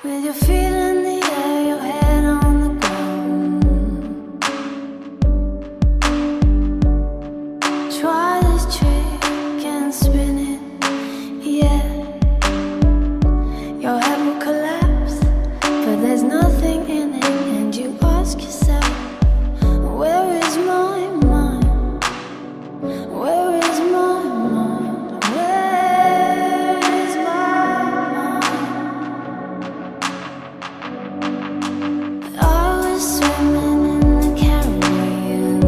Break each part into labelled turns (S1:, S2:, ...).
S1: With your feet in the air, your head on the ground. Try this trick and spin it, yeah. Your head will collapse, but there's nothing in it. And you ask yourself, where is my mind? Where is my mind? Where is my mind? I was swimming in the Caribbean,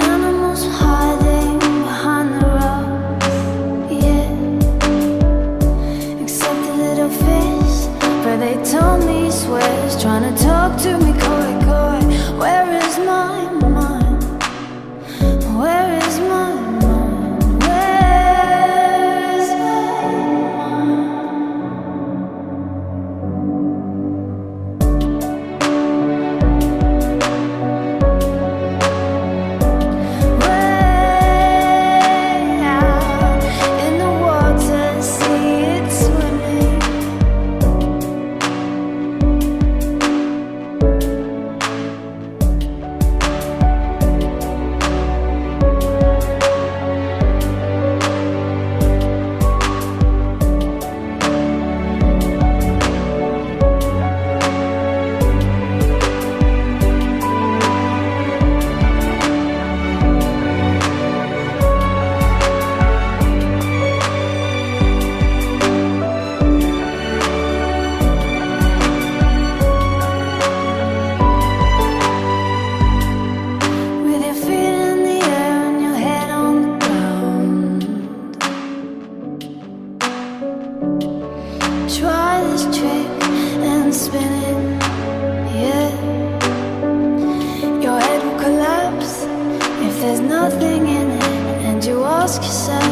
S1: animals hiding behind the rocks, yeah. Except the little fish, but they told me swears, trying to talk to me coy, coy. Where is my mind? Where is my mind? Where is my mind? Way out in the water, see it swimming. With your feet in the air and your head on the ground. Try this trick and spin it, yeah. Your head will collapse if there's nothing in it. And you ask yourself,